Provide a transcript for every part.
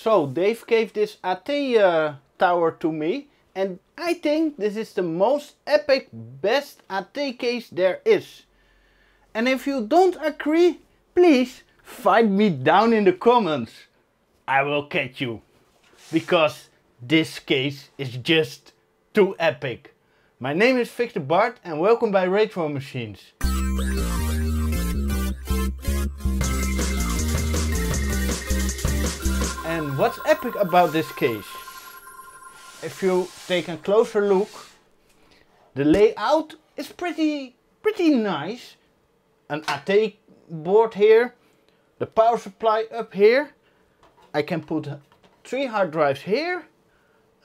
So Dave gave this AT tower to me, and I think this is the most epic, best AT case there is. And if you don't agree, please fight me down in the comments. I will catch you. Because this case is just too epic. My name is Victor Bart and welcome by Retro Machines. And what's epic about this case? If you take a closer look, the layout is pretty nice. An AT board here, the power supply up here. I can put 3 hard drives here,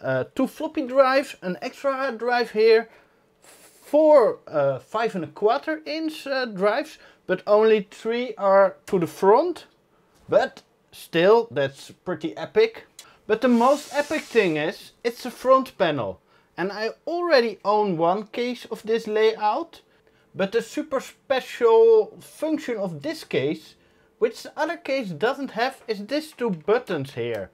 2 floppy drives, an extra hard drive here, 4 5¼ inch drives, but only 3 are to the front. But still, that's pretty epic. But the most epic thing is, it's the front panel. And I already own one case of this layout. But the super special function of this case, which the other case doesn't have, is these 2 buttons here.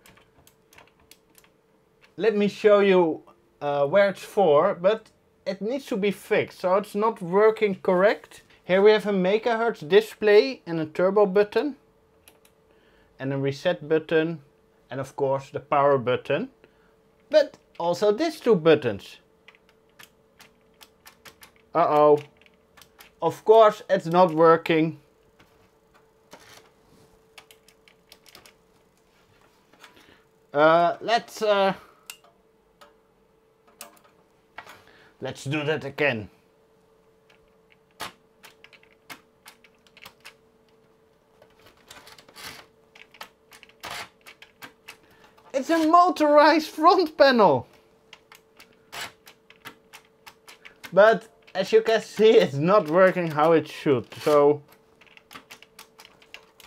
Let me show you where it's for, but it needs to be fixed, so it's not working correct. Here we have a megahertz display and a turbo button. And a reset button. And of course the power button. But also these 2 buttons. Uh-oh. Of course it's not working. Let's do that again. It's a motorized front panel. But as you can see, it's not working how it should. So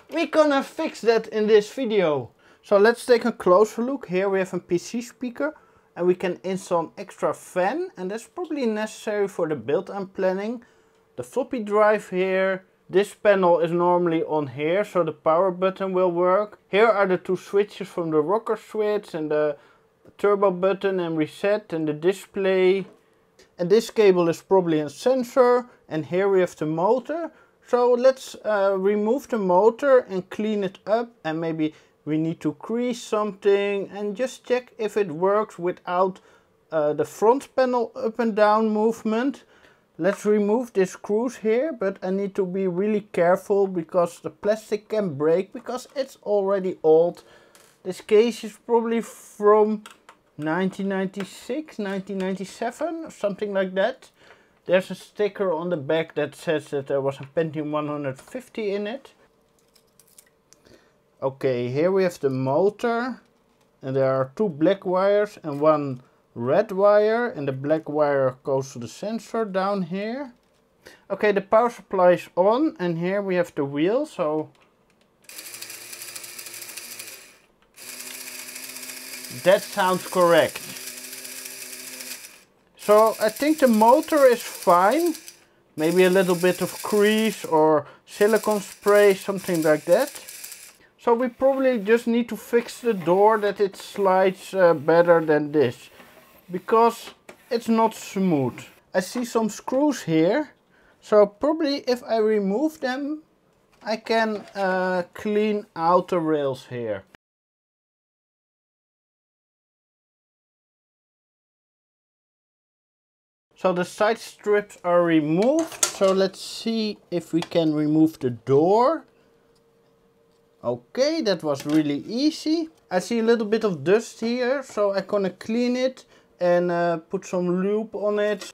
we're gonna fix that in this video. So let's take a closer look. Here we have a PC speaker and we can install an extra fan, and that's probably necessary for the build I'm planning. The floppy drive here. This panel is normally on here, so the power button will work. Here are the 2 switches from the rocker switch and the turbo button and reset and the display. And this cable is probably a sensor, and here we have the motor. So let's remove the motor and clean it up, and maybe we need to grease something and just check if it works without the front panel up and down movement. Let's remove these screws here, but I need to be really careful because the plastic can break because it's already old. This case is probably from 1996, 1997 or something like that. There's a sticker on the back that says that there was a Pentium 150 in it. Okay, here we have the motor, and there are 2 black wires and 1 red wire, and the black wire goes to the sensor down here. Okay, the power supply is on, and here we have the wheel, so that sounds correct. So I think the motor is fine. Maybe a little bit of grease or silicone spray, something like that. So we probably just need to fix the door, that it slides better than this, because it's not smooth. I see some screws here, so probably if I remove them I can clean out the rails here. So the side strips are removed, so let's see if we can remove the door. Okay, that was really easy. I see a little bit of dust here, so I'm gonna clean it and put some lube on it.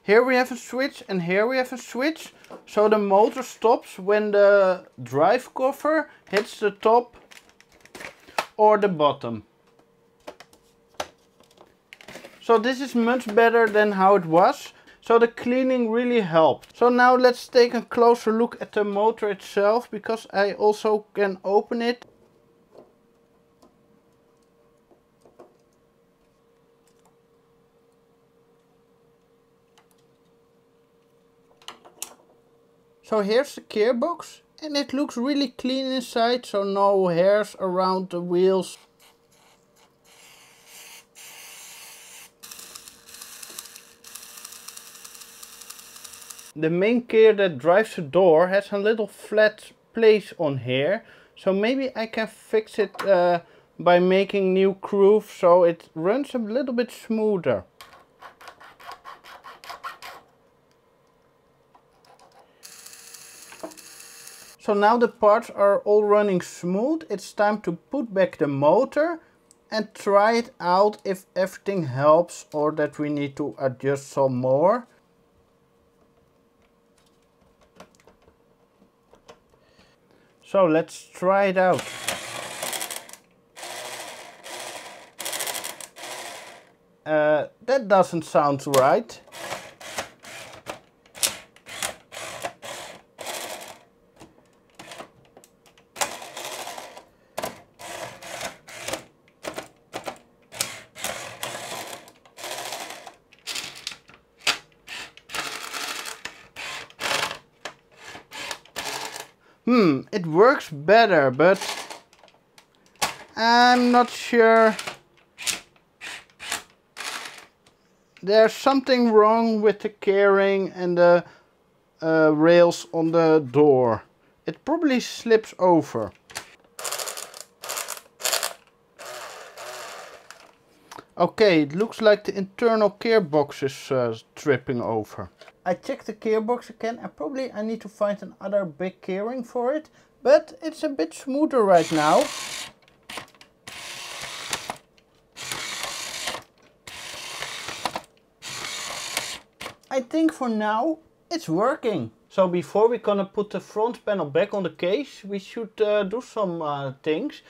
Here we have a switch and here we have a switch. So the motor stops when the drive cover hits the top or the bottom. So this is much better than how it was. So the cleaning really helped. So now let's take a closer look at the motor itself, because I also can open it. So here's the gearbox, and it looks really clean inside, so no hairs around the wheels. The main gear that drives the door has a little flat place on here, so maybe I can fix it by making new grooves so it runs a little bit smoother. So now the parts are all running smooth, it's time to put back the motor and try it out if everything helps or that we need to adjust some more. So let's try it out. That doesn't sound right. It works better, but I'm not sure. There's something wrong with the gearing and the rails on the door. It probably slips over. Okay, it looks like the internal gearbox is tripping over. I checked the gearbox again and probably I need to find another big gearing for it, but it's a bit smoother right now. I think for now it's working. So before we're gonna put the front panel back on the case, we should do some things.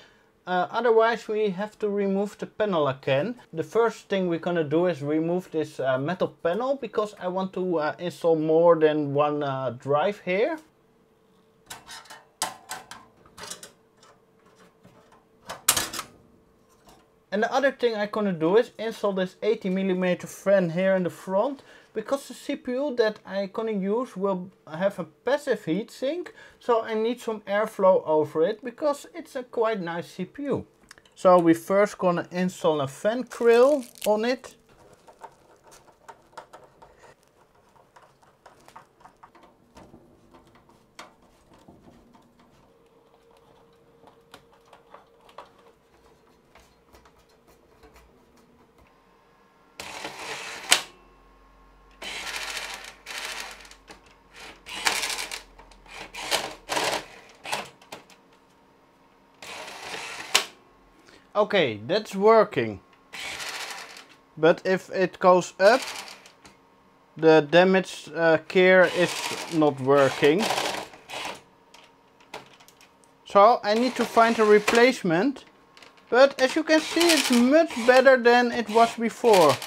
Otherwise we have to remove the panel again. The first thing we're gonna do is remove this metal panel, because I want to install more than one drive here. And the other thing I'm gonna do is install this 80mm fan here in the front, because the CPU that I'm gonna use will have a passive heatsink, so I need some airflow over it, because it's a quite nice CPU. So we're first gonna install a fan grill on it. Okay, that's working. But if it goes up, the damaged gear is not working. So I need to find a replacement. But as you can see, it's much better than it was before.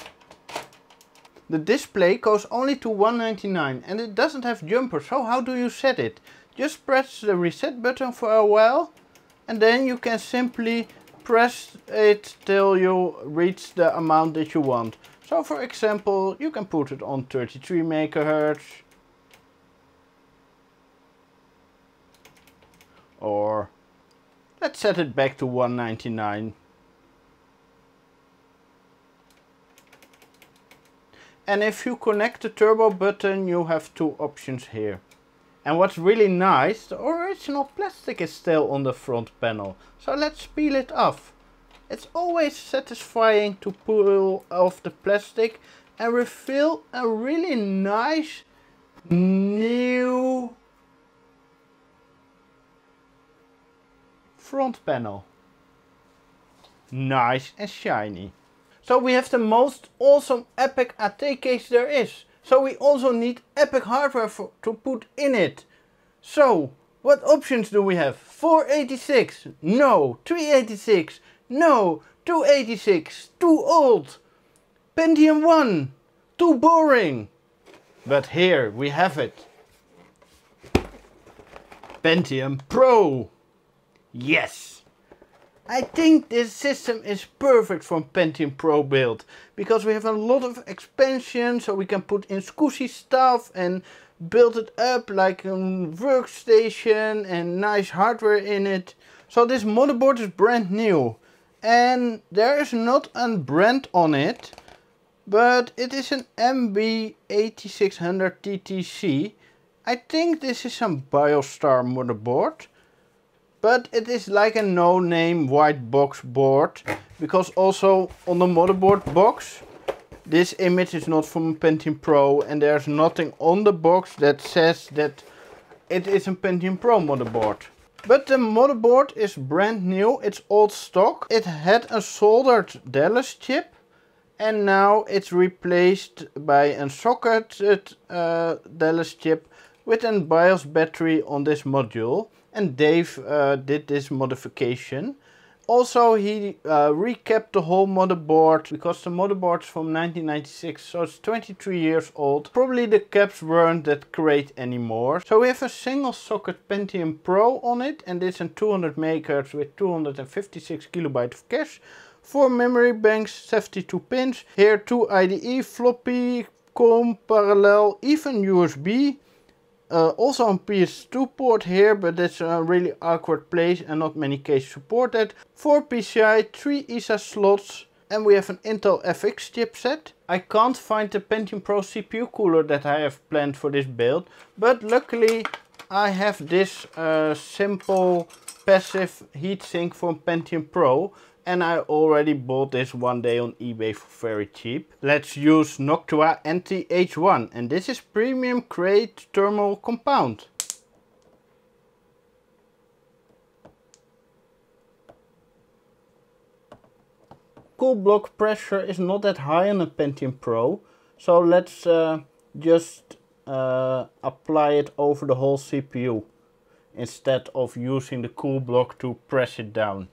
The display goes only to 199 and it doesn't have jumper. So how do you set it? Just press the reset button for a while and then you can simply press it till you reach the amount that you want. So for example, you can put it on 33 MHz. Or let's set it back to 199. And if you connect the turbo button, you have two options here. And what's really nice, the original plastic is still on the front panel. So let's peel it off. It's always satisfying to pull off the plastic and reveal a really nice new front panel. Nice and shiny. So we have the most awesome epic AT case there is. So we also need epic hardware to put in it. So what options do we have? 486? No. 386? No. 286? Too old. Pentium 1! Too boring! But here we have it. Pentium Pro! Yes! I think this system is perfect for Pentium Pro build, because we have a lot of expansion, so we can put in squishy stuff and build it up like a workstation and nice hardware in it. So this motherboard is brand new, and there is not a brand on it, but it is an MB8600 TTC. I think this is some BioStar motherboard. But it is like a no-name white box board, because also on the motherboard box this image is not from Pentium Pro, and there's nothing on the box that says that it is a Pentium Pro motherboard. But the motherboard is brand new, it's old stock. It had a soldered Dallas chip, and now it's replaced by a socketed Dallas chip with a BIOS battery on this module. And Dave did this modification. Also, he recapped the whole motherboard, because the motherboard's from 1996, so it's 23 years old. Probably the caps weren't that great anymore. So we have a single socket Pentium Pro on it, and this is 200 MHz with 256 KB of cache. 4 memory banks, 72 pins. Here 2 IDE, floppy, COM, parallel, even USB. Also on PS2 port here, but that's a really awkward place and not many cases support that. 4 PCI, 3 ESA slots, and we have an Intel FX chipset. I can't find the Pentium Pro CPU cooler that I have planned for this build, but luckily I have this simple passive heatsink from Pentium Pro. And I already bought this one day on eBay for very cheap. Let's use Noctua NT-H1, and this is premium grade thermal compound. Cool block pressure is not that high on a Pentium Pro, so let's just apply it over the whole CPU instead of using the cool block to press it down.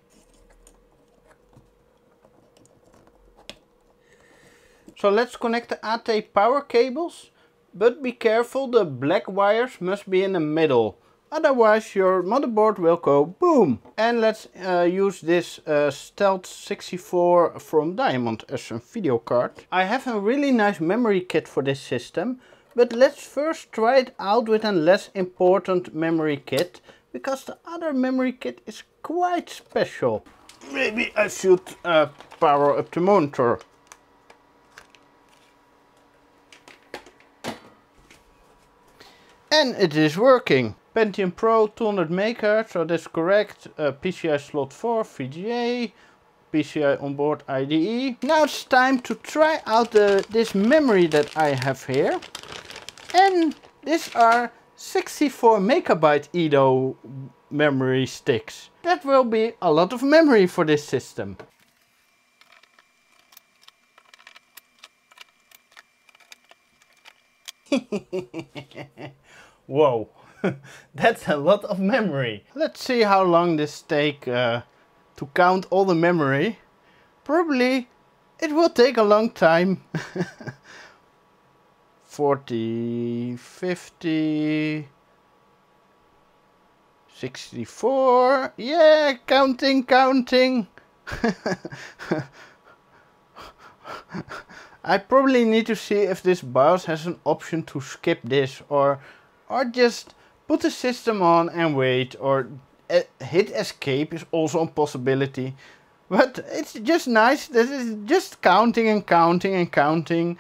So let's connect the AT power cables, but be careful, the black wires must be in the middle, otherwise your motherboard will go boom. And let's use this Stealth 64 from Diamond as a video card. I have a really nice memory kit for this system, but let's first try it out with a less important memory kit, because the other memory kit is quite special. Maybe I should power up the monitor. And it is working. Pentium Pro 200 MHz, so that's correct. PCI slot 4, VGA, PCI onboard IDE. Now it's time to try out this memory that I have here. And these are 64 MB Edo memory sticks. That will be a lot of memory for this system. Whoa, that's a lot of memory. Let's see how long this takes to count all the memory. Probably it will take a long time. 40, 50, 64, yeah, counting. I probably need to see if this BIOS has an option to skip this, or just put the system on and wait, or hit escape is also a possibility. But it's just nice that it's just counting and counting and counting.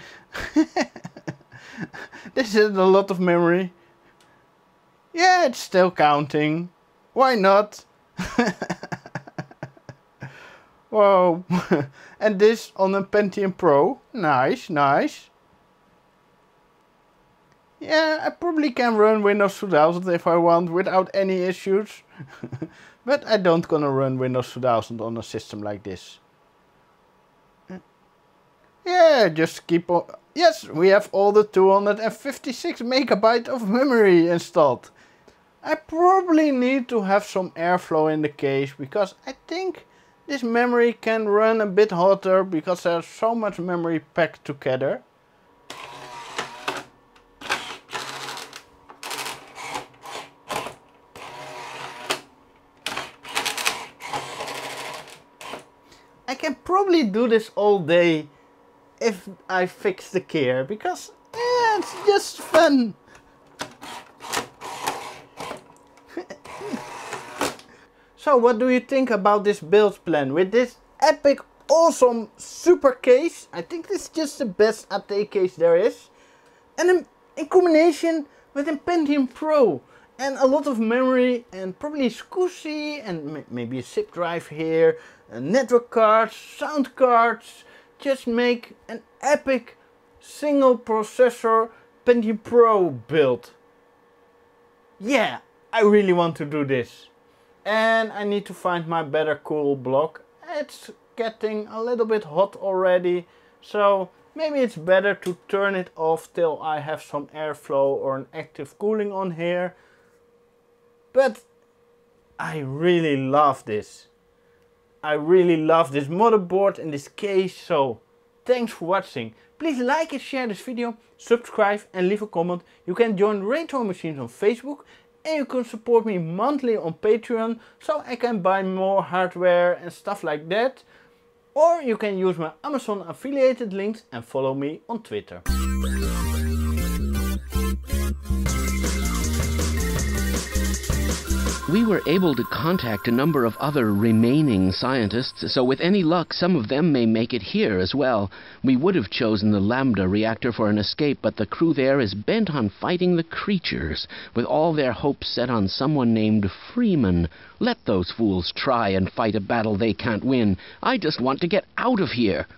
This is a lot of memory. Yeah, it's still counting. Why not? Whoa. And this on a Pentium Pro. Nice, nice. Yeah, I probably can run Windows 2000 if I want without any issues. But I don't gonna run Windows 2000 on a system like this. Yeah, just keep on. Yes, we have all the 256 MB of memory installed. I probably need to have some airflow in the case, because I think This memory can run a bit hotter because there's so much memory packed together. I can probably do this all day if I fix the gear, because it's just fun. So what do you think about this build plan with this epic, awesome super case? I think this is just the best AT case there is. And in combination with a Pentium Pro. And a lot of memory and probably SCSI and maybe a zip drive here. Network cards, sound cards. Just make an epic single processor Pentium Pro build. Yeah, I really want to do this. And I need to find my better cool block. It's getting a little bit hot already, so maybe it's better to turn it off till I have some airflow or an active cooling on here. But I really love this. I really love this motherboard and this case, so thanks for watching. Please like and share this video, subscribe and leave a comment. You can join Retro Machines on Facebook. And you can support me monthly on Patreon, so I can buy more hardware and stuff like that. Or you can use my Amazon affiliated links and follow me on Twitter. We were able to contact a number of other remaining scientists, so with any luck some of them may make it here as well. We would have chosen the Lambda reactor for an escape, but the crew there is bent on fighting the creatures, with all their hopes set on someone named Freeman. Let those fools try and fight a battle they can't win. I just want to get out of here.